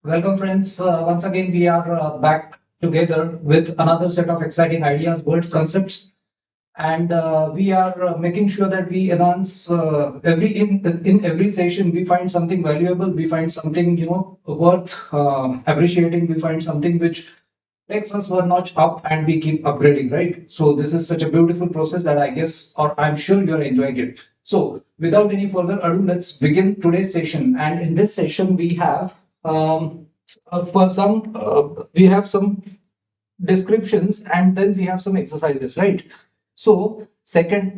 Welcome, friends. Once again, we are back together with another set of exciting ideas, words, concepts, and we are making sure that we enhance every in every session. We find something valuable. We find something worth appreciating. We find something which takes us one notch up, and we keep upgrading. Right. So this is such a beautiful process that I guess, or I'm sure you're enjoying it. So without any further ado, let's begin today's session. And in this session, we have for some we have some descriptions, and then we have some exercises, right? So in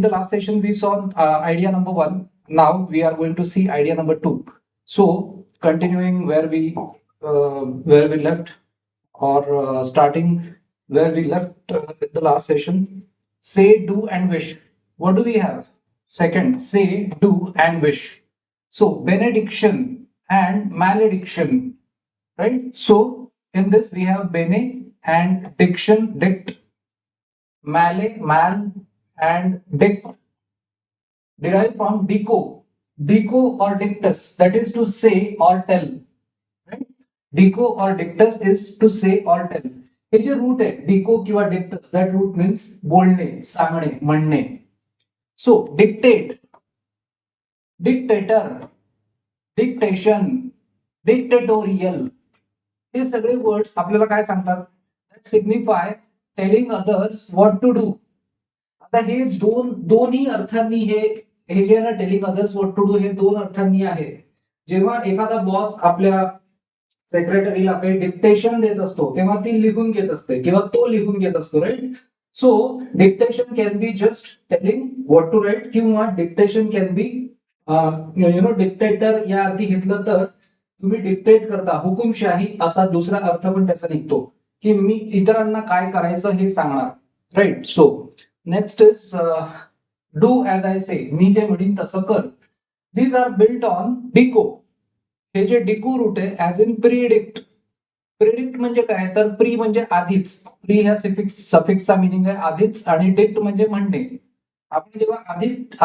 the last session we saw idea number 1. Now we are going to see idea number 2. So continuing where we left, or starting where we left in the last session. Say, do, and wish. What do we have? Second, say, do, and wish. So benediction and malediction, right? So in this we have bene and diction, dict, male, mal, and dict, derived from dico, dico or dictus, that is to say or tell, right? Dico or dictus is to say or tell. हे जे route आहे डिको किंवा डिक्टस, that route means बोलणे, सांगणे, म्हणणे. So dictate, dictator, dictation, dictatorial, हे सगळे words आपल्याला काय सांगतात? That signify telling others what to do. आता हे दोन्ही अर्थांनी हे जे ना, telling others what to do, हे दोन अर्थांनी आहे. जेव्हा एखादा बॉस आपल्या सेक्रेटरीला काही डिक्टेशन देत असतो तेव्हा ती लिहून घेत असते किंवा तो लिहून घेत असतो, right? So dictation can be just telling what to write, किंवा डिक्टेशन कॅन बी डिक्टेटर या अर्थी घेतलं तर तुम्ही डिक्टेट करता, हुकुमशाही असा दुसरा अर्थ पण त्याचा निघतो, की मी इतरांना काय करायचं हे सांगणार, right? So next is do as I say, मी जे म्हणीन तसं कर. These are built on dico. हे जे डिको रूट आहे ऍज इन प्रिडिक्ट. प्रिडिक्ट म्हणजे काय? तर प्री म्हणजे आधीच, प्री ह्या सफिक्सचा मिनिंग आहे आधीच, आणि डिक्ट म्हणजे म्हणणे. आपण जेव्हा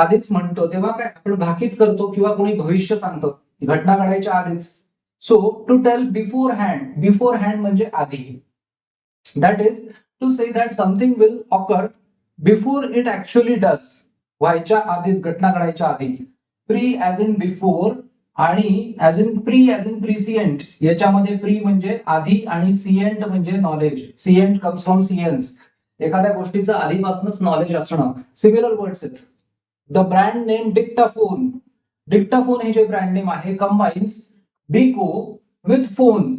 आधीच म्हणतो तेव्हा काय आपण भाकीत करतो किंवा कोणी भविष्य सांगतो घटना घडायच्या आधीच. So to tell beforehand, beforehand म्हणजे आधी. That is to say that something will occur before it actually does, व्हायच्या आधीच, घटना घडायच्या आधी. प्री ऍज इन बिफोर, आणि ऍज इन प्रिसिएंट. याच्यामध्ये प्री म्हणजे आधी आणि सिएंट म्हणजे knowledge. Scient comes from sciens, एखाद्या गोष्टीचं आधीपासूनच नॉलेज असणं. सिमिलर वर्ड्स आहेत. The brand name Dictaphone. Dictaphone हे जे ब्रँड नेम आहे कंबाईन्स डिको विथ फोन.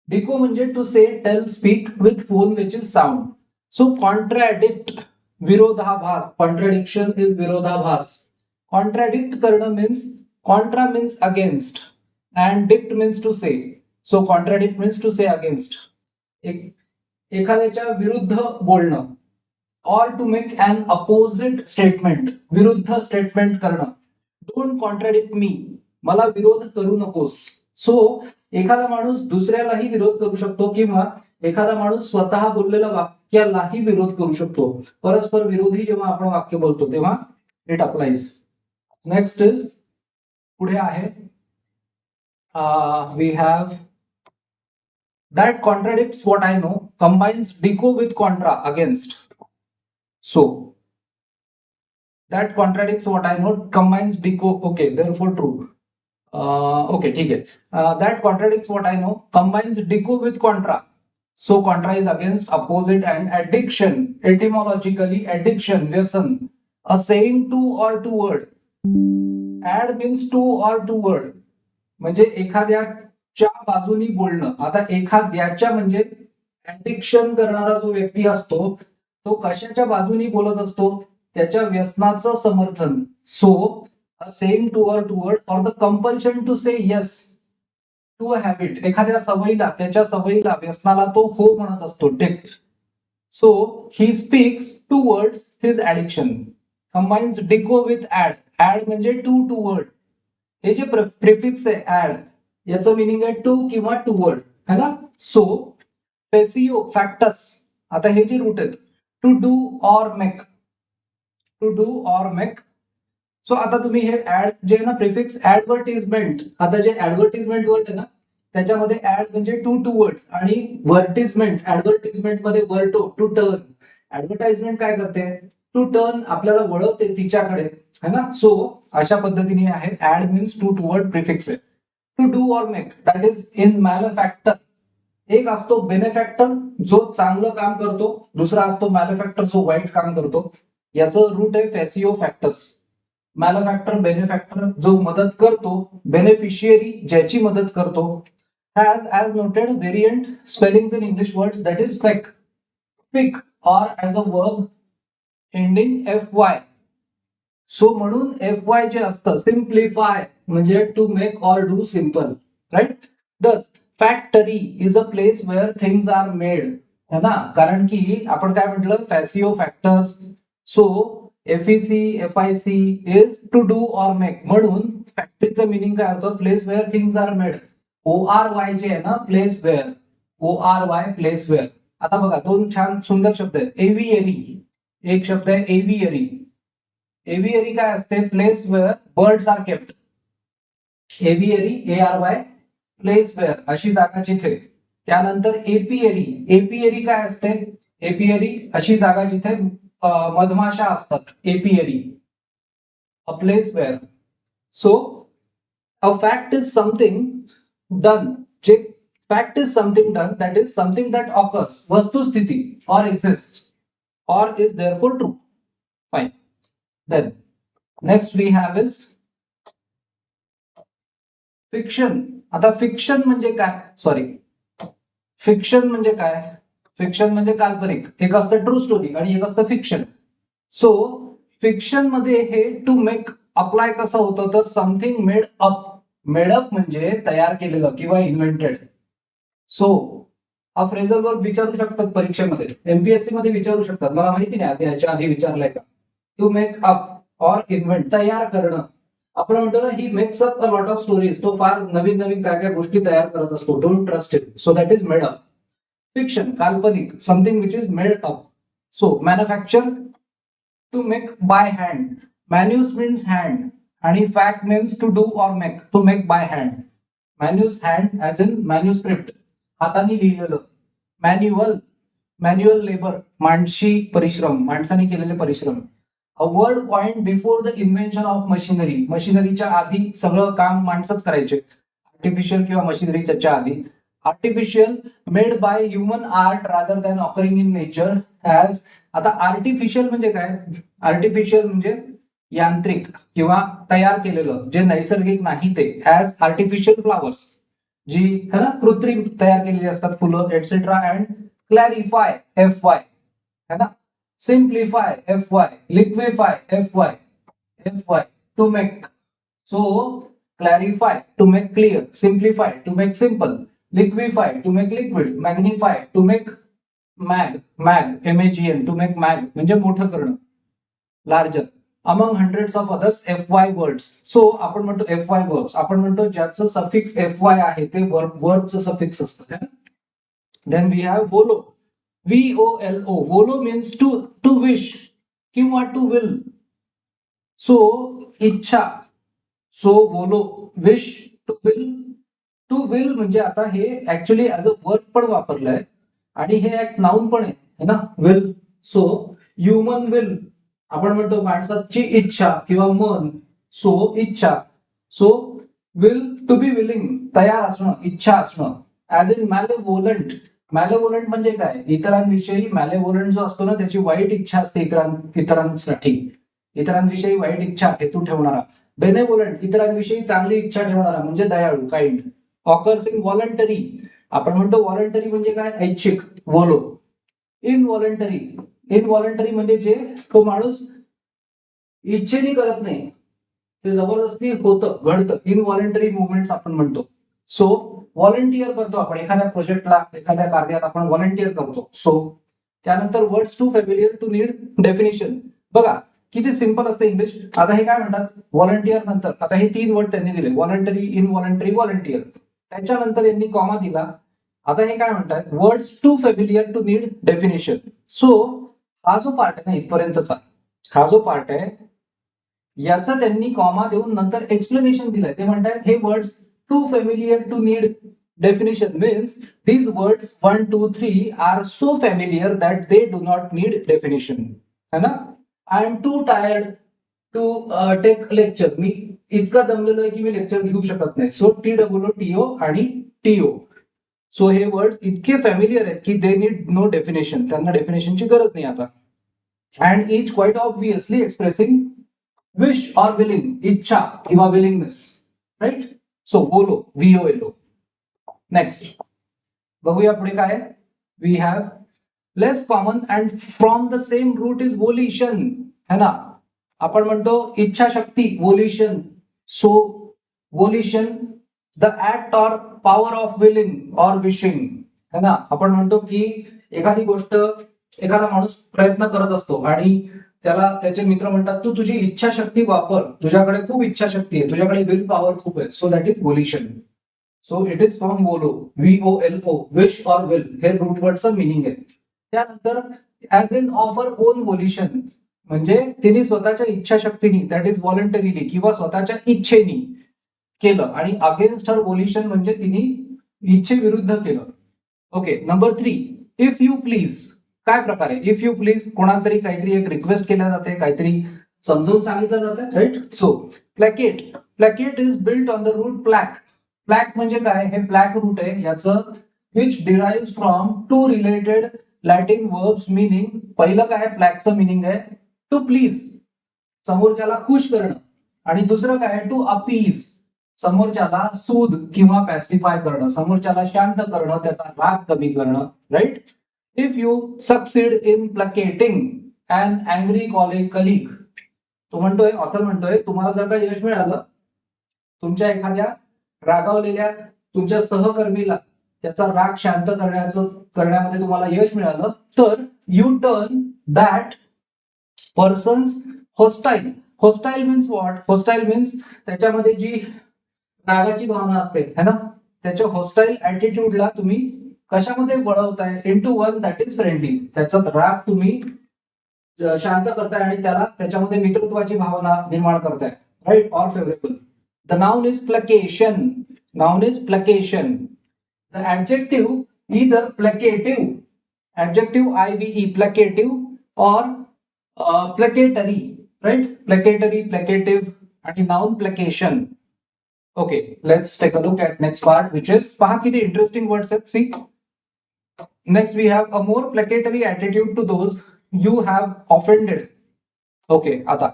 डिको म्हणजे to say, tell, speak with phone which is sound. So contradict, विरोधाभास. कॉन्ट्रॅडिक्शन इज विरोधाभास. कॉन्ट्रॅडिक्ट करणं means, contra means against and dict means to say. So contradict means to say against. एखाद्याच्या विरुद्ध बोलणं, or to make an opposite statement, विरुद्ध statement करणं. Don't contradict मी, मला विरोध करू नकोस. सो एखादा माणूस दुसऱ्यालाही विरोध करू शकतो, किंवा एखादा माणूस स्वतः बोललेल्या वाक्यालाही विरोध करू शकतो. परस्पर विरोधी जेव्हा आपण वाक्य बोलतो तेव्हा इट अप्लाइज. नेक्स्ट इज, पुढे आहे we have that contradicts what I know, combines dico with contra, against. So that contradicts what I know, combines dico, okay, therefore true. Okay, ठीक है. That contradicts what I know, combines dico with contra. So contra is against, opposite, and addiction. Etymologically, addiction, व्यसन. A saying to or toward. Add means to or toward, म्हणजे एखाद्याच्या बाजूनी बोलणं. आता एखाद्याच्या म्हणजे ऍडिक्शन करणारा जो व्यक्ती असतो तो कशाच्या बाजूनी बोलत असतो? त्याच्या व्यसनाचं समर्थन. So a saying to or toward, or the compulsion to say yes to a habit. एखाद्या सवयीला, त्याच्या सवयीला, व्यसनाला तो हो म्हणत असतो, dict. So he speaks towards his addiction. Combines dico with ad. Ad म्हणजे टू, टूवर्ड. हे जे प्रिफिक्स आहे ऍड, याचं मिनिंग आहे टू किंवा टूवर्ड, है ना? So facio, factus. आता हे जे रूट आहेत, to do or make, to do or make. So आता तुम्ही हे ऍड जे आहे ना, प्रिफिक्स ऍडव्हर्टिजमेंट. आता जे ऍडव्हर्टिजमेंट वर्ड आहे ना, त्याच्यामध्ये ऍड म्हणजे टू वर्ड्स आणि व्हर्टिजमेंट, ऍडव्हर्टिजमेंट मध्ये वर्टो टू टर्न. ऍडव्हर्टाइजमेंट काय करते, टू टर्न आपल्याला वळवते तिच्याकडे, है ना. सो अशा पद्धतीने आहे. Ad means toward prefix आहे. To do or make that is in manufacture. एक असतो बेनिफॅक्टर जो चांगलं काम करतो, दुसरा असतो मॅन्युफॅक्चर जो वाईट काम करतो. याचं रूट आहे फॅसिओ फॅक्टस. मॅन्युफॅक्चर बेनिफॅक्टर जो मदत करतो, बेनिफिशियरी ज्याची मदत करतो. Has as noted variant spellings in English words that is fec, fic or as a verb ending FY. So म्हणून FY जे असतं सिम्प्लिफाय म्हणजे to make or do simple, right. Thus factory is a place where things are made, है ना. कारण की आपण काय म्हटलं, facio factors. So FEC FIC is to do or make. म्हणून फॅक्टरीचं मिनिंग काय होतं, place where things are made. ORY जे आहे ना, place where, ORY place where. आता बघा दोन छान सुंदर शब्द आहेत. एव्हियरी, एक शब्द आहे एव्हियरी. एव्हियरी काय असते, place where birds are kept. Aviary ARY place where अशी जागा जिथे. त्यानंतर एपियरी, एपियरी काय असते, एपियरी अशी जागा जिथे मधमाशा असतात, apiary, a place where. So a fact is something done, जे fact is something done that is something that occurs, वस्तुस्थिती, or exist or is therefore true. Fine. Then next we have is fiction. आता fiction म्हणजे काय, sorry, fiction म्हणजे काय, fiction म्हणजे काल्पनिक. एक असतं ट्रू स्टोरी आणि एक असतं फिक्शन. सो फिक्शन मध्ये हे टू मेक अप्लाय कसं होतं, तर something made up. Made up म्हणजे तयार केलेलं किंवा इन्व्हेंटेड. सो हा फ्रेझल वर्ब विचारू शकतात परीक्षेमध्ये, MPSC मध्ये विचारू शकतात. मला माहिती नाही याच्या आधी विचारलंय का. टू मेक अप और इन्व्हेंट, तयार करणं. आपण म्हणतो ना, he makes up a lot of stories. तो फार नवीन नवीन काय काय गोष्टी तयार करत असतो. Don't trust it. So that is made up. Fiction काल्पनिक, something which is made up. So manufacture to make by hand. Manus means hand आणि fact means to do or make, to make by hand. Manus hand as in manuscript, हाताने लिहिलेलं. Manual, manual labour, Mansi परिश्रम, माणसाने केलेले परिश्रम. A word point before the invention of machinery. मशिनरीच्या आधी सगळं काम माणसंच करायचे, आर्टिफिशियल किंवा मशिनरीच्या आधी. Artificial made by human art rather than occurring in nature. As, आता आर्टिफिशियल म्हणजे काय, आर्टिफिशियल म्हणजे यांत्रिक किंवा तयार केलेलं, जे नैसर्गिक नाही ते. ॲज आर्टिफिशियल फ्लावर्स, जी है ना कृत्रिम तयार केलेली असतात फुलं, एटसेट्रा. अँड क्लॅरिफाय FY, है ना. Simplify FY, liquefy FY, to make. So clarify to make clear, simplify to make simple, liquefy to make liquid, magnify to make mag, MAGN to make mag म्हणजे मोठं करणं, larger. Among hundreds of others FY words. So आपण म्हणतो FY verbs, आपण म्हणतो ज्याचं suffix FY आहे ते वर्बचं सफिक्स असतं. Then we have volo, VOLO. Volo means to wish किंवा टू विल. सो इच्छा. So volo, wish, to will. To will म्हणजे आता हे ऍक्च्युली ऍज अ वर्ब पण वापरलंय आणि हे एक नाउन पण आहे ना, विल. सो ह्युमन विल, आपण म्हणतो माणसाची इच्छा किंवा मन. सो इच्छा. So will, to be willing, तयार असणं, इच्छा असणं. As in मॅलेवोलंट. मॅलेवोलंट म्हणजे काय, इतरांविषयी. मॅलेवोलंट जो असतो ना, त्याची वाईट इच्छा असते इतरांसाठी, इतरांविषयी वाईट इच्छा हेतू ठेवणारा. बेनेवोलंट, इतरांविषयी चांगली इच्छा ठेवणारा म्हणजे दयाळू, काइंड. ऑकर्स इन व्हॉलंटरी, आपण म्हणतो व्हॉलंटरी म्हणजे काय, ऐच्छिक. वोलो. इनव्हॉलंटरी, इनव्हॉलंटरी म्हणजे जे तो माणूस इच्छेने करत नाही, ते जबरदस्ती होतं, घडतं. इनव्हॉलंटरी मुवमेंट्स आपण म्हणतो. सो व्हॉलंटियर करतो आपण एखाद्या प्रोजेक्टला, एखाद्या कार्यात आपण व्हॉलंटियर करतो. सो त्यानंतर words too familiar to need definition. बघा किती सिंपल असतं इंग्लिश. आता हे काय म्हणतात, व्हॉलंटियर नंतर, आता हे 3 वर्ड त्यांनी दिले, व्हॉलंटरी, इनव्हॉलंटरी, व्हॉलंटियर. त्याच्यानंतर यांनी कॉमा दिला. आता हे काय म्हणतात, words too familiar to need definition. So हा जो पार्ट आहे ना इथपर्यंतचा, हा जो पार्ट आहे याचा त्यांनी कॉमा देऊन नंतर एक्सप्लेनेशन दिलंय. ते म्हणतात हे words too familiar to need Definition means these words 1, 2, 3 are so familiar that they do not need definition. है ना? I am too tired to take lecture. मी इतका दमलेलो आहे की मी लेक्चर घेऊ शकत नाही. सो TWO आणि TO. सो हे वर्ड्स इतके फॅमिलियर आहेत की दे नीड नो डेफिनेशन. त्यांना डेफिनेशनची गरज नाही आता. And is quite obviously expressing wish or willing, इच्छा किंवा willingness. Right? So volo, VOLO. Next बघूया पुढे काय. We have less common and from the same root is volition. है ना? आपण म्हणतो इच्छाशक्ती, volition. So volition the act or power of willing or wishing. है ना? आपण म्हणतो की एखादी गोष्ट, एखादा माणूस प्रयत्न करत असतो आणि त्याला त्याचे मित्र म्हणतात तू तुझी इच्छाशक्ती वापर, तुझ्याकडे खूप इच्छाशक्ती आहे, तुझ्याकडे विल पॉवर खूप आहे. So that is volition. So it is from volo, VOLO, wish or will. हे रूट वर्डचं मिनिंग आहे. त्यानंतर as in of her own volition, म्हणजे तिने स्वतःच्या इच्छाशक्तीने, दॅट इज व्हॉलंटरीली किंवा स्वतःच्या इच्छेने केलं. आणि अगेन्स्ट हर वोल्युशन म्हणजे तिने इच्छेविरुद्ध केलं. Okay. Number 3, if you please. काय प्रकार आहे? इफ यू प्लीज कोणाला तरी काहीतरी एक रिक्वेस्ट केल्या जाते, काहीतरी समजून सांगितलं जातं. Right? So placate. Placate is built on the root plac. Plac म्हणजे काय? हे प्लॅक रूट आहे याचं, which derive from two related Latin verbs meaning. पहिलं काय प्लॅकचं मीनिंग आहे? टू प्लीज, समोरच्याला खुश करणं. आणि दुसरं काय? टू अपीज, समोरच्याला सूद किंवा पॅसिफाय करणं, समोरच्याला शांत करणं, त्याचा राग कमी करणं. Right? If you succeed in placating and angry colleague. तो म्हणतोय, ऑथर म्हणतोय, तुम्हाला जर का यश मिळालं तुमच्या एखाद्या रागावलेल्या तुमच्या सहकर्मीला त्याचा राग शांत करण्यामध्ये तुम्हाला यश मिळालं, तर you turn that person's hostile. Hostile means what? Hostile means त्याच्यामध्ये जी रागाची भावना असते, है ना, त्याच्या होस्टाईल ऍटिट्यूडला तुम्ही कशामध्ये वळवताय? Into one that is friendly. त्याचा राग तुम्ही शांत करताय आणि त्याला त्याच्यामध्ये मित्रत्वाची भावना निर्माण करताय. Right? Or favourable. The noun is placation. Noun is placation. The adjective either placative, adjective IVE, placative, or placatory. Right? Placatory, placative, and noun placation. Okay, let's take a look at next part, which is पहा किती interesting words आहेत. See. Next we have a more placatory attitude to those you have offended. Okay, आता.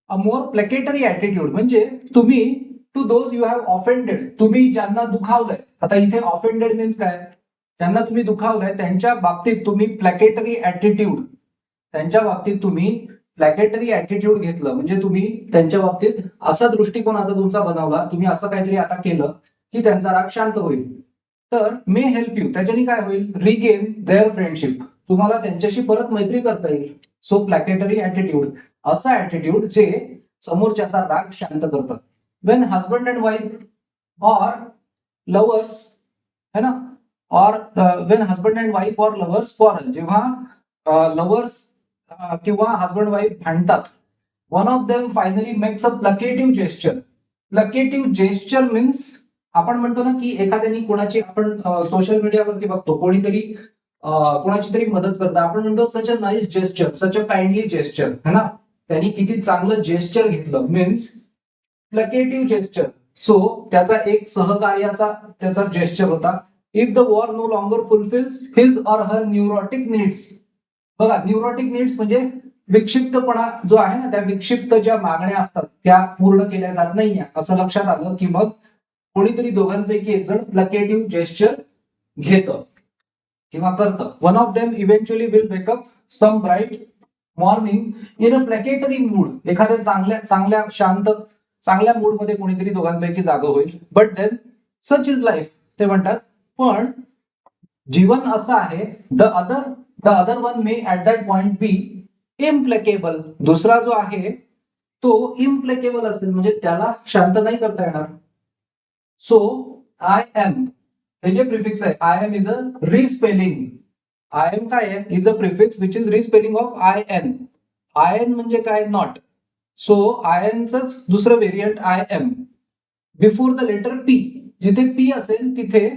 अ मोर प्लॅकेटरी attitude म्हणजे तुम्ही to those you have offended, तुम्ही ज्यांना दुखावलंय. आता इथे ऑफेंडेड मीन्स काय? ज्यांना तुम्ही दुखावलंय त्यांच्या बाबतीत तुम्ही प्लॅकेटरी ऍटिट्यूड, त्यांच्या बाबतीत तुम्ही प्लॅकेटरी ऍटिट्यूड घेतलं म्हणजे तुम्ही त्यांच्या बाबतीत असा दृष्टिकोन आता तुमचा बनवला, तुम्ही असं काहीतरी आता केलं की त्यांचा राग शांत होईल. तर मे हेल्प यू, त्याच्याने काय होईल? रिगेन देअर फ्रेंडशिप, तुम्हाला त्यांच्याशी परत मैत्री करता येईल. सो प्लॅकेटरी ऍटिट्यूड, असा ऍटिट्यूड जे समोरच्याचा राग शांत करतं. When husband and wife or lovers, है ना, or when husband and wife or lovers quarrel, जेव्हा लवर्स किंवा हजबंड वाईफ भांडतात, one of them finally makes a placative gesture. Placative gesture means आपण म्हणतो ना की एखाद्याने कोणाची, आपण सोशल मीडियावरती बघतो कोणीतरी कोणाची तरी मदत करतं, आपण म्हणतो such a nice gesture, such a kindly gesture, है ना, त्यांनी किती चांगलं जेस्चर घेतलं, मीन्स प्लकेटिव्ह जेस्चर. सो त्याचा एक सहकार्याचा त्याचा जेस्चर होता. If the war no longer fulfils his or her neurotic needs. बघा, न्यूरोटिक नीड्स म्हणजे विक्षिप्तपणा जो आहे ना, त्या विक्षिप्त ज्या मागण्या असतात त्या पूर्ण केल्या जात नाहीये असं लक्षात आलं की मग कोणीतरी दोघांपैकी एक जण प्लकेटिव्ह जेस्चर घेतं किंवा करतं. One of them eventually will wake up some bright morning in a placatory mood. एखाद्या चांगल्या शांत चांगल्या मूड मध्ये कोणीतरी दोघांपैकी जागा होईल. But then such is life, ते म्हणतात, पण जीवन असं आहे, the other one may at that point be implacable. दुसरा जो आहे तो इम्प्लेकेबल असेल म्हणजे त्याला शांत नाही करता येणार. सो आय एम, हे जे प्रिफिक्स आहे I M is a respelling. I M काय आहे? Is a prefix which is respelling of I N. I N म्हणजे काय? नॉट. सो आय एनच दुसरं variant I M. Before the letter P. जिथे पी असेल तिथे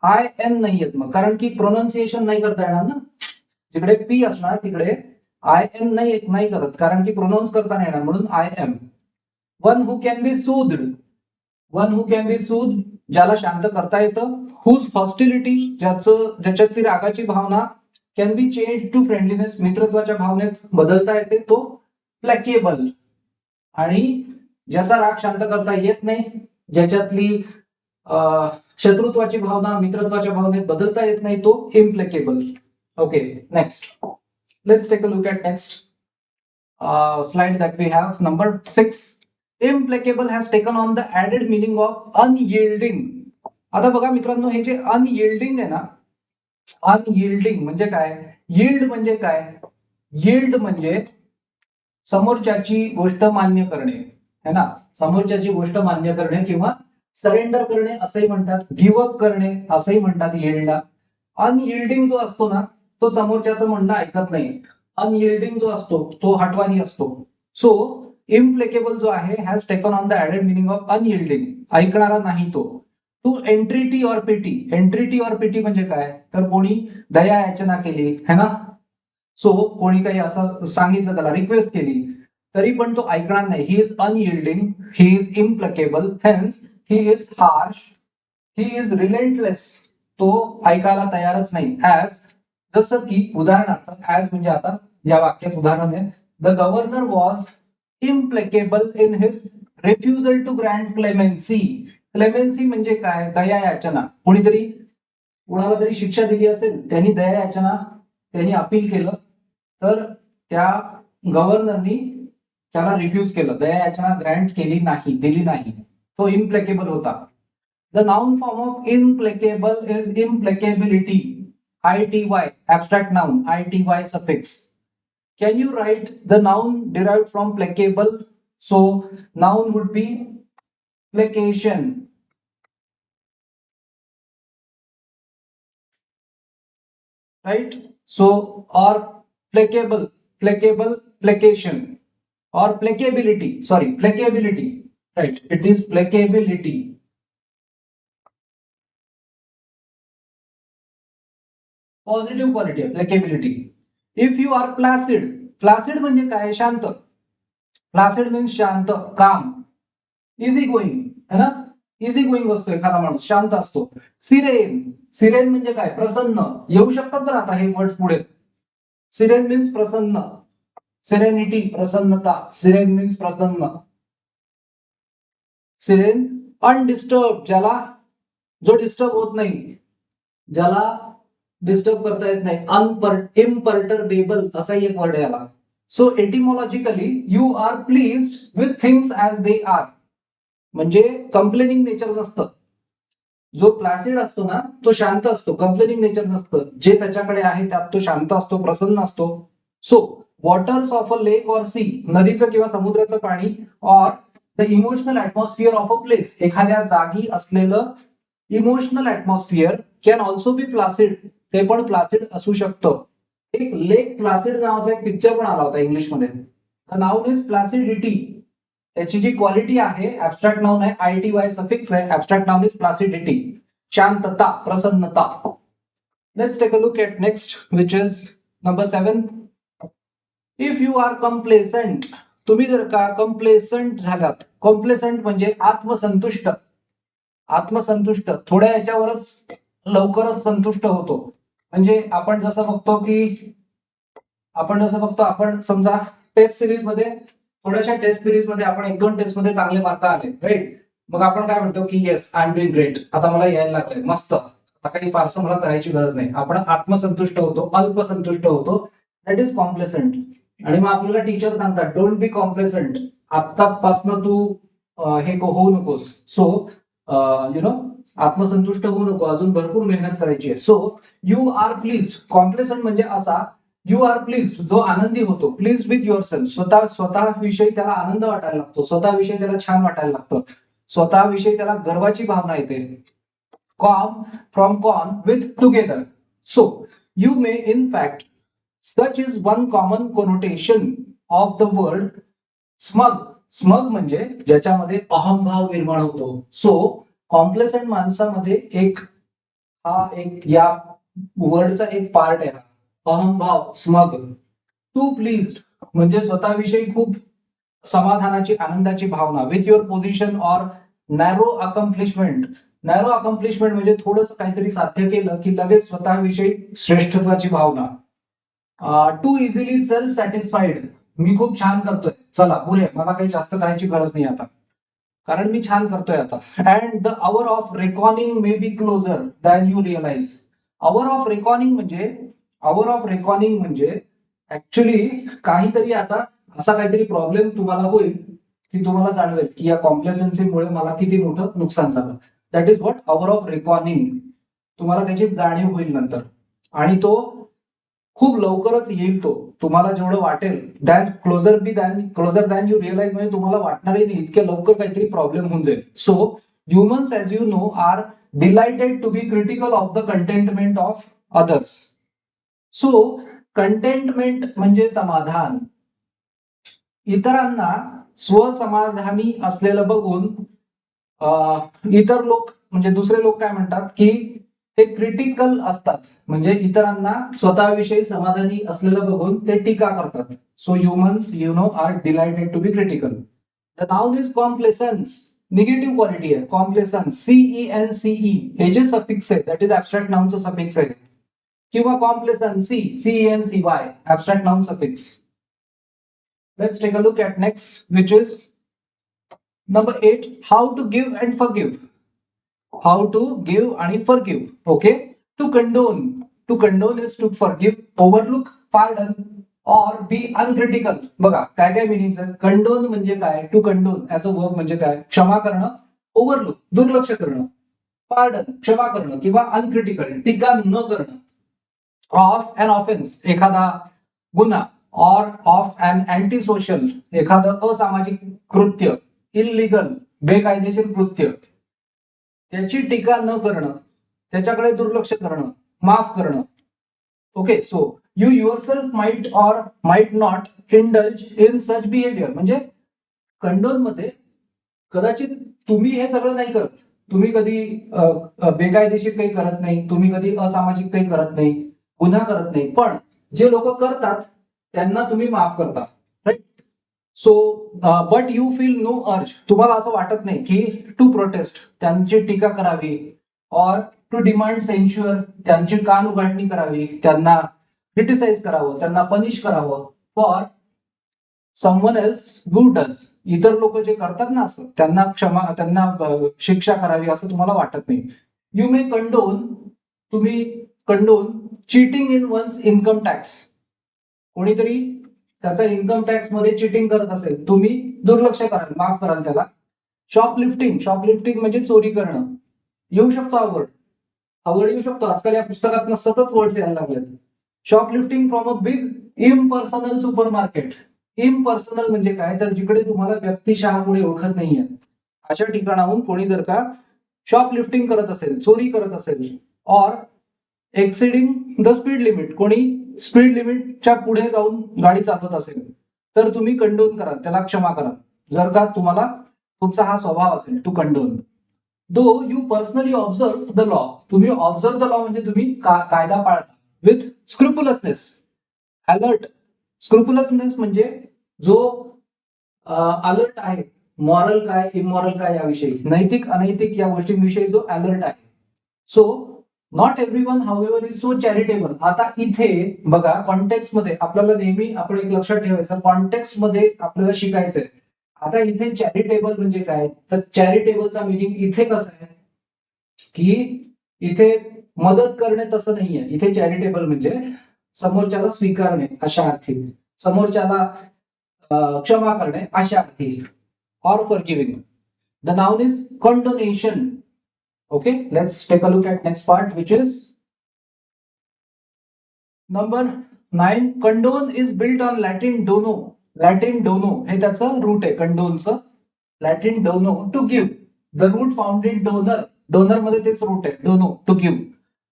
आय एन नाही येत मग, कारण की प्रोनाऊन्सिएशन नाही करता येणार ना. जिकडे पी असणार तिकडे आय एन नाही करत, कारण की प्रोनाऊन्स करता नाही येणार, म्हणून I M. One who can be soothed. One who can be soothe, ज्याला शांत करता येतं. हुज हॉस्टिलिटी, ज्याच्यातली रागाची भावना can be change to friendliness, मित्रत्वाच्या भावनेत बदलता येते, तो प्लॅकेबल. आणि ज्याचा राग शांत करता येत नाही, ज्याच्यातली शत्रुत्वाची भावना मित्रत्वाच्या भावनेत बदलता येत नाही, तो implacable. Okay, next. Let's take a look at next slide that we have. Number 6. Implacable has taken on the added meaning of unyielding. आता बघा मित्रांनो, हे जे अनयिल्डिंग आहे ना, अनयिल्डिंग म्हणजे काय? यील्ड म्हणजे काय? यील्ड म्हणजे समोरच्याची गोष्ट मान्य करणे, है ना. समोरच्याची गोष्ट मान्य करणे किंवा सरेंडर करणे असंही म्हणतात, गिव्ह अप करणे असंही म्हणतात यील्डला. अनयिल्डिंग जो असतो ना, तो समोरच्याचं म्हणणं ऐकत नाही. अनयिल्डिंग जो असतो तो हटवानी असतो. सो इम्प्लेकेबल जो आहे has taken on the added meaning of unyielding, ऐकणारा नाही तो. To entreaty or pity. Entreaty or pity म्हणजे काय? तर कोणी दया याचना केली, है ना. सो कोणी काही असं सांगितलं, त्याला रिक्वेस्ट केली, तरी पण तो ऐकणार नाही. He is unyielding, he is implacable, hence he is harsh, he is relentless. तो ऐकायला तयारच नाही. ऍज, जसं की उदाहरणार्थ, ऍज म्हणजे आता या वाक्यात उदाहरण आहे, the governor was implacable in his refusal to grant clemency. Clemency म्हणजे काय? दया याचना. कोणीतरी कोणाला तरी शिक्षा दिली असेल, त्यांनी दया याचना, त्यांनी अपील केलं, तर त्या गव्हर्नरनी त्याला रिफ्यूज केलं, दया याचना ग्रँट केली नाही, दिली नाही, तो इम्प्लेकेबल होता. The noun form of implacable is implacability. ITY, abstract noun, ITY suffix. Can you write the noun derived from placable? So noun would be placation, right? So, or placable, placation, or placability, sorry, placability, right? It is placability. Positive quality आहे placability. If you are placid. Placid म्हणजे काय? शांत. Placid means शांत, काम, easy going, है ना. Easy going असतो एखादा माणूस, शांत असतो. सिरेन. सिरेन म्हणजे काय? प्रसन्न. येऊ शकतात बरं आता हे वर्ड्स पुढे. सिरेन मीन्स प्रसन्न. सिरेनिटी, प्रसन्नता. सिरेन मीन्स प्रसन्न. सिरेन अनडिस्टर्ब, ज्याला, जो डिस्टर्ब होत नाही, ज्याला डिस्टर्ब करता येत नाही. इम्पर्टर्बेबल असाही एक वर्ड आहे याला. So etymologically you are pleased with things as they are, म्हणजे कंप्लेनिंग नेचर नसतं. जो प्लासिड असतो ना, तो शांत असतो, कंप्लेनिंग नेचर नसतं. जे त्याच्याकडे आहे त्यात तो शांत असतो, प्रसन्न असतो. So waters of a lake or sea, नदीचं किंवा समुद्राचं पाणी, or the emotional atmosphere of a place, एखाद्या जागी असलेलं emotional atmosphere can also be placid, ते पण प्लासिड असू शकतं. एक लेक प्लासिड नावाचा एक पिक्चर पण आला होता इंग्लिशमध्ये. The noun is placidity. त्याची जी क्वालिटी आहे, ऍबस्ट्रॅक्ट नाउन आहे, ITY सफिक्स आहे, ऍबस्ट्रॅक्ट नाउन इज प्लासिडिटी, शांतता, प्रसन्नता. Let's take a look at next, which is number 7. If you are complacent. तुम्ही जर का कम्प्लेसंट झालात. कम्प्लेसंट म्हणजे आत्मसंतुष्ट. आत्मसंतुष्ट, थोड्या याच्यावरच लवकरच संतुष्ट होतो. म्हणजे आपण जसं बघतो की, आपण समजा टेस्ट सिरीज मध्ये, थोड्याशा टेस्ट सिरीज मध्ये आपण 1-2 टेस्ट मध्ये चांगले मार्क आले, राईट. मग आपण काय म्हणतो की yes, I am doing great, आता मला यायला लागलंय, मस्त, आता काही फारसं मला करायची गरज नाही. आपण आत्मसंतुष्ट होतो, अल्पसंतुष्ट होतो. That is complacent. आणि मग आपल्याला टीचर सांगतात, डोंट बी कॉम्प्लेसंट, आतापासनं तू हे होऊ नकोस. सो यु नो, आत्मसंतुष्ट होऊ नको, अजून भरपूर मेहनत करायची आहे. So you are pleased. Complacent म्हणजे असा, यू आर प्लीज्ड, जो आनंदी होतो. प्लीज्ड विथ युअर सेल्फ, स्वतःविषयी त्याला आनंद वाटायला लागतो, स्वतःविषयी त्याला छान वाटायला लागतं, स्वतःविषयी त्याला गर्वाची भावना येते. Com from con with together. So you may in fact, such is one common connotation of the word smug. Smug म्हणजे ज्याच्यामध्ये अहंभाव निर्माण होतो. सो कॉम्प्लेसंट माणसामध्ये एक या वर्डचा एक पार्ट आहे, अहंभाव, स्मग. टू प्लीज्ड म्हणजे स्वतःविषयी खूप समाधानाची, आनंदाची भावना. With your position or narrow accomplishment. Narrow accomplishment म्हणजे थोडंसं काहीतरी साध्य केलं की लगेच स्वतःविषयी श्रेष्ठत्वाची भावना. टू इझिली सेल्फ सॅटिस्फाईड, मी खूप छान करतोय, चला पुरे, मला काही जास्त करायची गरज नाही आता, कारण मी छान करतोय आता. And the hour of recording may be closer than you realise. Hour of recording म्हणजे ऍक्च्युली काहीतरी आता असा काहीतरी प्रॉब्लेम तुम्हाला होईल की तुम्हाला जाणवेल की या कॉम्प्लेसन्सीमुळे मला किती मोठं नुकसान झालं. That is what hour of recording. तुम्हाला त्याची जाणीव होईल नंतर, आणि तो खूप लवकरच येईल. तो तुम्हाला जेवढं वाटेल than closer than you realise, म्हणजे तुम्हाला वाटणारही नाही इतक्या लवकर काहीतरी प्रॉब्लेम होऊन जाईल. So humans as you know are delighted to be critical of the contentment of others. So contentment म्हणजे समाधान. इतरांना स्वसमाधानी असलेलं बघून इतर लोक म्हणजे दुसरे लोक काय म्हणतात की ते क्रिटिकल असतात, म्हणजे इतरांना स्वतःविषयी समाधानी असलेलं बघून ते टीका करतात. So humans are delighted to be critical. The noun is complacence, negative quality आहे कॉम्प्लेसन्स. CENCE हे जे सफिक्स आहे दॅट इज ऍब्स्ट्रॅक्ट नाउनचं सफिक्स आहे, किंवा complacency CENCY abstract noun suffix. Let's take a look at next, which is number 8, how to give and forgive. How to give and forgive. Okay. To condone is to forgive, overlook, pardon or be uncritical. बघा काय काय meanings आहेत. Condone म्हणजे काय, to condone as a verb म्हणजे काय, क्षमा करणं, ओव्हरलुक दुर्लक्ष करणं, पार्डन क्षमा करणं किंवा अनक्रिटिकल टीका न करणं, ऑफ अन ऑफेन्स एखादा गुन्हा, or of an anti social एखादं असामाजिक कृत्य, इलिगल बेकायदेशीर कृत्य, त्याची टीका न करणं, त्याच्याकडे दुर्लक्ष करणं, माफ करणं. Okay. So you yourself might or might not indulge in such behaviour. म्हणजे कंडोन मध्ये कदाचित तुम्ही हे सगळं नाही करत, तुम्ही कधी बेकायदेशीर काही करत नाही, तुम्ही कधी असामाजिक काही करत नाही, गुन्हा करत नाही, पण जे लोक करतात त्यांना तुम्ही माफ करता. Right. So but you feel no urge, तुम्हाला असं वाटत नाही की टू प्रोटेस्ट त्यांची टीका करावी, ऑर टू डिमांड सेन्श्युअर त्यांची कान उघडणी करावी, त्यांना क्रिटिसाइज करावं, त्यांना पनिश करावं for someone else who does. इतर लोक जे करतात ना असं, त्यांना शिक्षा करावी असं तुम्हाला वाटत नाही. यू मे कंडोन, तुम्ही condone cheating in one's income tax. कोणीतरी त्याचा इन्कम टॅक्स मध्ये चिटिंग करत असेल, तुम्ही दुर्लक्ष कराल, माफ कराल त्याला. शॉपलिफ्टिंग म्हणजे चोरी करणं. येऊ शकतो आवड येऊ शकतो. आजकाल या पुस्तकात सतत वर्ड्स यायला लागले. Shoplifting from a big impersonal supermarket. Impersonal म्हणजे काय, तर जिकडे तुम्हाला व्यक्तिशः कोणी ओळखत नाहीये अशा ठिकाणाहून कोणी जर का शॉपलिफ्टिंग करत असेल, चोरी करत असेल, ऑर एक्सिडिंग द स्पीड लिमिट, कोणी स्पीड लिमिटच्या पुढे जाऊन गाडी चालवत असेल, तर तुम्ही कंडोन कराल, त्याला क्षमा कराल, जर का तुम्हाला तुमचा हा स्वभाव असेल to condone. Though you personally observe the law, तुम्ही ऑब्झर्व द लॉ म्हणजे तुम्ही कायदा पाळता, विथ स्क्रुपुलसनेस, अलर्ट. स्क्रुपुलसनेस म्हणजे जो अलर्ट आहे, मॉरल काय इमॉरल काय याविषयी, नैतिक अनैतिक या गोष्टींविषयी जो अलर्ट आहे. So not everyone however is so charitable. आता इथे बघा कॉन्टेक्स्ट मध्ये आपल्याला नेहमी आपण एक लक्षात ठेवायचं, कॉन्टेक्स्ट मध्ये आपल्याला शिकायचंय. आता इथे चॅरिटेबल म्हणजे काय, तर चॅरिटेबलचा मिनिंग इथे कसं आहे की इथे मदत करणे तसं नाहीये. इथे चॅरिटेबल म्हणजे समोरच्याला स्वीकारणे अशा अर्थी, समोरच्याला क्षमा करणे अशा अर्थी, or forgiving. The noun is condonation. Okay, let's take a look at next part, which is number 9. Condone is built on Latin dono. Latin dono हे त्याचं रूट आहे कंडोनचं. Latin dono to give. The root found in donor. Donor मध्ये तेच route आहे dono to give.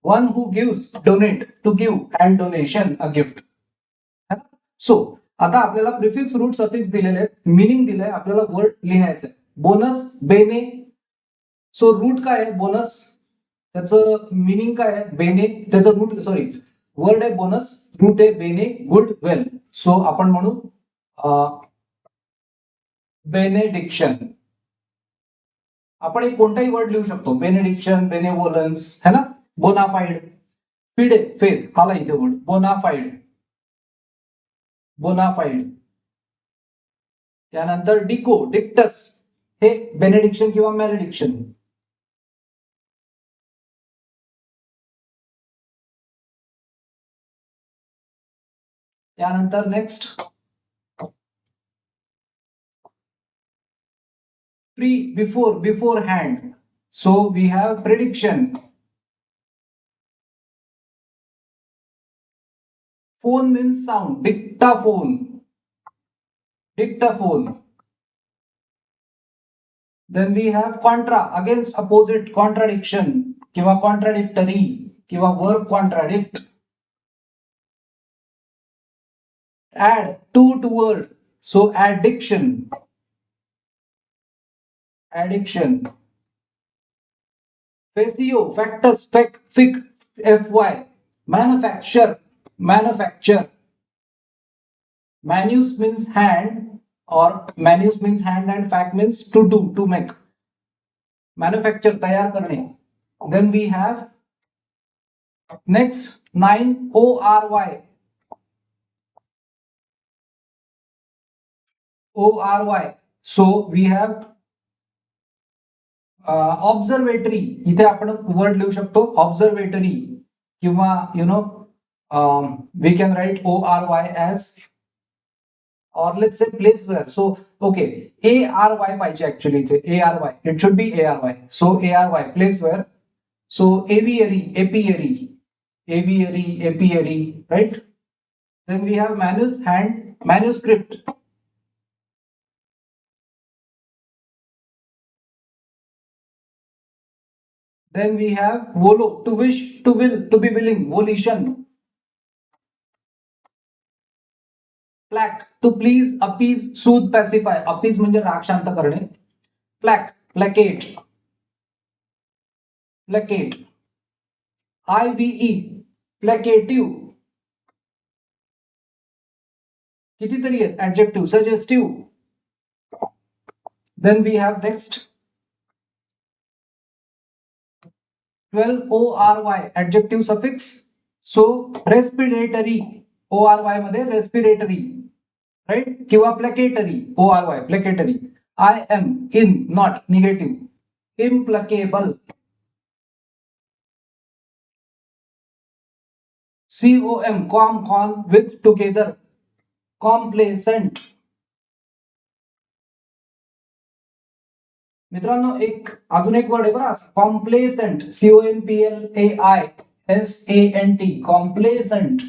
One who gives, donate, to give, and donation a gift. So आता आपल्याला prefix route suffix दिलेले आहेत, मिनिंग दिलंय, आपल्याला वर्ड लिहायचं आहे. बोनस, बेने. सो रूट काय आहे बोनस, त्याचं मिनिंग काय आहे बेने, त्याचं रूट सॉरी वर्ड आहे बोनस, रूट आहे बेने, गुड, वेल. सो आपण म्हणू बेनेडिक्शन. आपण एक कोणताही वर्ड लिहू शकतो, बेनेडिक्शन, बेनेवोलन्स, है ना. बोनाफाईड, फिडे, फेथ, आला इथे वर्ड बोनाफाईड, बोनाफाईड. त्यानंतर डिको, डिक्टस, हे बेनेडिक्शन किंवा मॅलेडिक्शन. त्यानंतर next pre, before, beforehand. So we have prediction. Phone means sound, Dictaphone, Dictaphone. Then we have contra, against, opposite, contradiction किंवा contradictory किंवा verb contradict. Add, to word, so addiction, addiction. Facio, factus, fic, fy. Manufacture, manufacture. Manus means hand, or manus means hand and fact means to do, to make. Manufacture, तैयार करने. Then we have next 9, ORY. ORY. So we have observatory. इथे आपण word लिहू शकतो observatory किंवा you know we can write ORY edge, or let's say place where. So okay, ARY पाहिजे actually इथे, ARY, it should be ARY. So ARY, place where. So aviary, apiary, aviary, apiary, right. Then we have manus, hand, manuscript. Then we have volo, to wish, to will, to be willing, volition. Plaque, to please, appease, soothe, pacify. Appease म्हणजे राग शांत करणे. Plaque, placate, placate. IVE, placative. कितीतरी आहेत adjective, suggestive. Then we have next 12 ORY, adjective suffix. So respiratory, ORY मध्ये respiratory, right, किंवा placatory, ORY, placatory. I am, in, not, negative. Implacable. COM, con, with, together. Complacent. मित्रांनो एक अजून एक word आहे बरं, कॉम्प्लेसंट, COMPLAISANT, कॉम्प्लेसंट.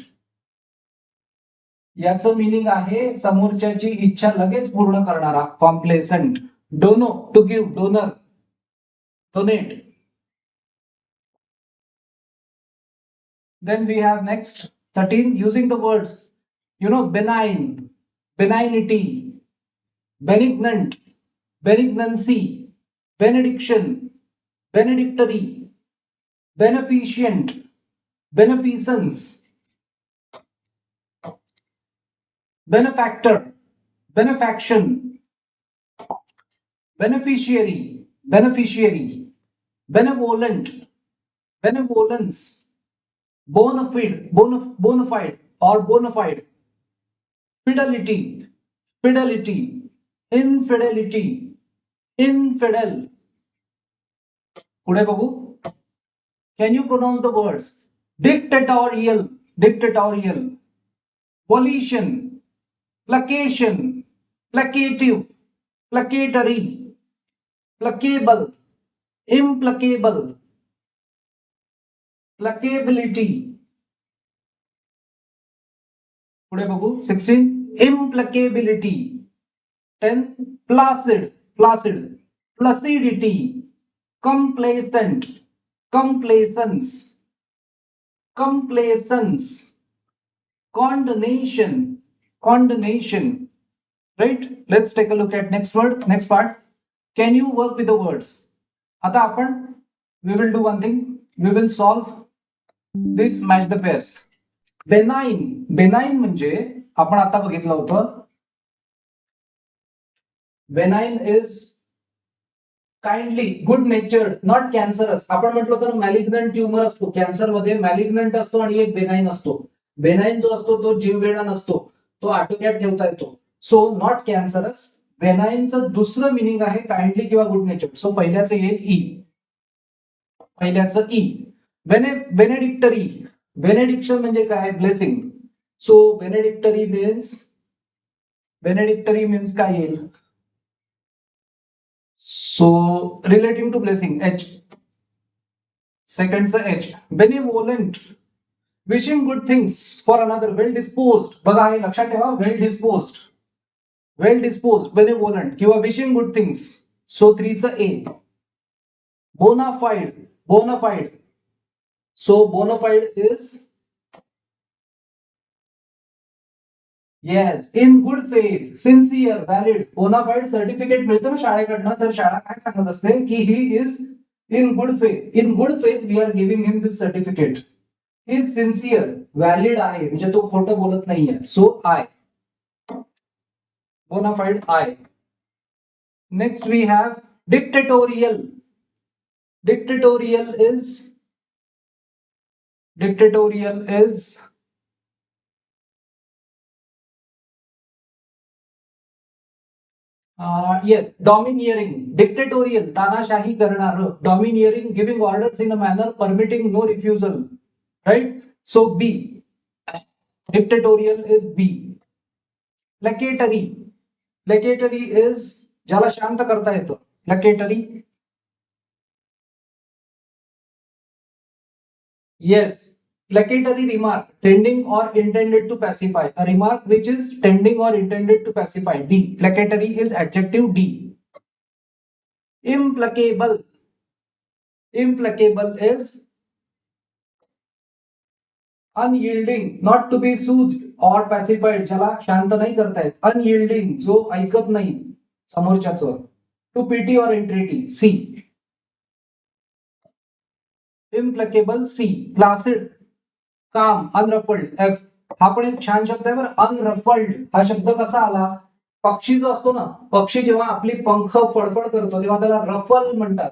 याचं मिनिंग आहे समोरच्याची इच्छा लगेच पूर्ण करणारा, complacent. Dono, to give, donor, donate. Then we have next 13, using the words, benign, benignity, benignant, benignancy, benediction, benedictory, beneficent, beneficence, benefactor, benefaction, beneficiary, beneficiary, benevolent, benevolence, bona fide or bona fide, fidelity, fidelity, infidelity, infidel. पुढे बघू. Can you pronounce the words? Dictatorial, dictatorial, volition, placation, placative, placatory, placable, implacable, placability. पुढे बघू 16, implacability. 10, placid, placid, placidity, complacent, complacence, complacence, condonation, condonation, right? Let's take a look at next word, next part. Can you work with the words? आता आपण we will do one thing. We will solve this match the pairs. Benign, benign म्हणजे आपण आता बघितलं होतं. Benign is kindly, good नेचर्ड, not cancerous. आपण म्हटलं तर मॅलिग्नंट ट्युमर असतो कॅन्सर मध्ये, मॅलिग्नंट असतो आणि एक बेनाइन असतो. बेनाइन जो असतो तो जीवघेणा नसतो, तो आटोक्यात ठेवता येतो. So not cancerous. बेनाइनचं दुसरं मिनिंग आहे काइंडली किंवा गुड नेचर्ड. सो पहिल्याचं येईल ई, पहिल्याचं ई. बेनेडिक्टरी, बेनेडिक्शन म्हणजे काय? ब्लेसिंग. सो बेनेडिक्टरी मीन्स काय येईल? So relating to blessing, H. Second's H. Benevolent, wishing good things for another. Well disposed, बघा हे लक्षात ठेवा. Well disposed, well disposed, benevolent किंवा wishing good things. So 3च A. Bona fide, bona fide. So bona fide is yes, in good faith, sincere, valid. Bona fide certificate मिळतं ना शाळेकडनं, तर शाळा काय सांगत असते की he is in good faith. In good faith we are giving him this certificate. He is sincere, valid आहे म्हणजे तो खोटं बोलत नाहीये. So I, bona fide I. Next we have dictatorial. Dictatorial is yes, domineering. Dictatorial, तानाशाही करणार. Domineering, giving orders in a manner permitting no refusal. Right? So B. Dictatorial is B. Placatory. Placatory is ज्याला शांत करता येतं. Placatory. Yes. Placatory remark, tending or intended to pacify. A remark which is tending or intended to pacify. D. Placatory is adjective D. Implacable. Implacable is unyielding, not to be soothed or pacified. ज्याला शांत नाही करता येत. Unyielding, जो ऐकत नाही समोरच्याचं. To pity or entreaty. C. Implacable C. Placid, calm, unruffled. F. हा पण एक छान शब्द आहे बरं. अनरफल्ड हा शब्द कसा आला? पक्षी जो असतो ना, पक्षी जेव्हा आपली पंख फडफड करतो तेव्हा त्याला रफल म्हणतात.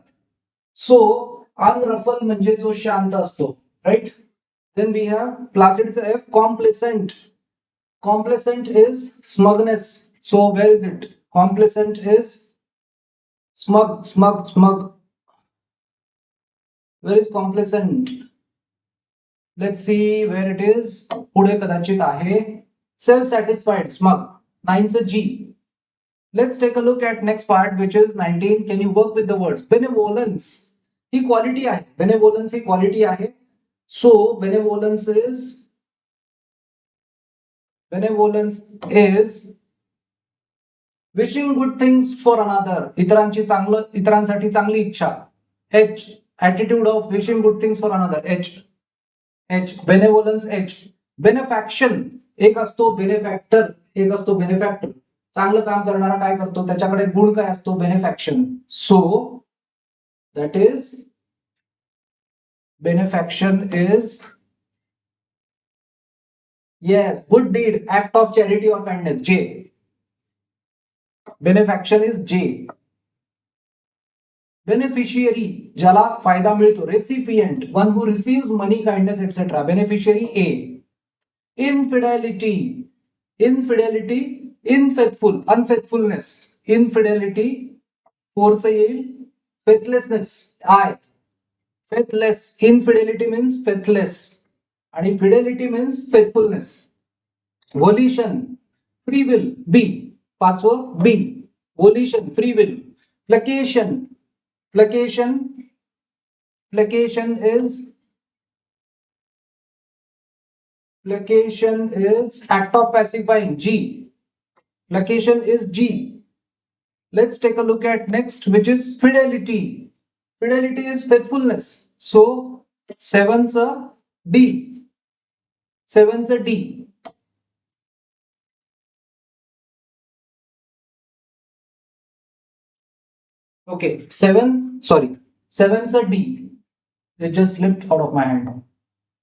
सो अनरफल म्हणजे जो शांत असतो. राईट? देन वी हॅव प्लासिडचं F. Complacent. Complacent is smugness. So where is it? Complacent is smug. Where is complacent? Let's see where it is. पुढे कदाचित आहे. Self satisfied, smug. 9th G. Let's take a look at next part, which is 19. Can you work with the words? Benevolence. He quality आहे. Benevolence ही quality आहे. So benevolence is wishing good things for another. इतरांसाठी चांगली इच्छा. H. Attitude of wishing good things for another. H. Benevolence H. Benefaction. एक असतो बेनेफॅक्टर, एक असतो बेनेफॅक्टर. चांगलं काम करणारा काय करतो, त्याच्याकडे गुण काय असतो? Benefaction. So that is benefaction is yes, good deed, act of charity or kindness. J. Benefaction is J. Beneficiary, ज्याला फायदा मिळतो. Recipient, one who receives money, kindness, etc. Beneficiary A. Infidelity, unfaithful, unfaithfulness. Infidelity 4च येईल. Faithlessness I. Faithless, infidelity means faithless आणि fidelity means faithfulness. Volition, free will B. 5व B. Volition, free will. Placation is act of pacifying. G. Placation is G. Let's take a look at next, which is fidelity. Fidelity is faithfulness. So 7th D. Okay, seven. Sorry, seven's a D. It just slipped out of my hand.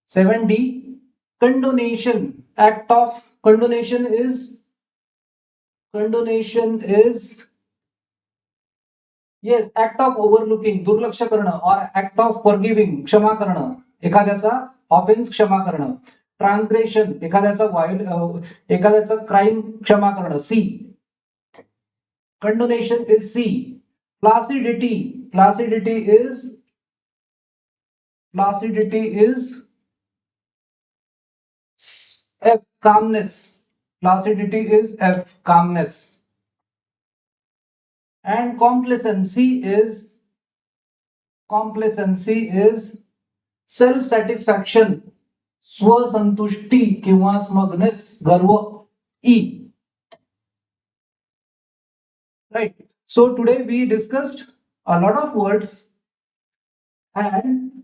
7D, condonation. Act of condonation is yes, act of overlooking, दुर्लक्ष करणं, or act of forgiving, क्षमा करणं, एखाद्याचा offence क्षमा करणं. ट्रान्सग्रेशन, एखाद्याचा crime क्षमा करणं, C. Condonation is C. Placidity is F. Calmness. Placidity is F. Calmness. And complacency is self-satisfaction. स्वसंतुष्टी किंवा स्मगनेस, गर्व, E. Right. So today we discussed a lot of words, and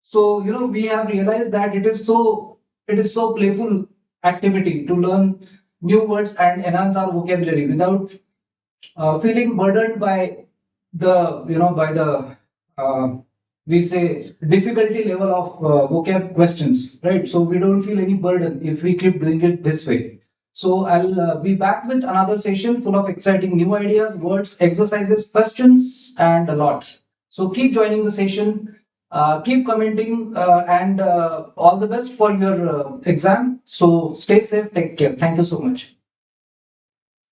so we have realized that it is so playful activity to learn new words and enhance our vocabulary without feeling burdened by the we say difficulty level of vocab questions, right? So we don't feel any burden if we keep doing it this way. So I'll be back with another session full of exciting new ideas, words, exercises, questions, and a lot. So keep joining the session, keep commenting, and all the best for your exam. So stay safe, take care. Thank you so much.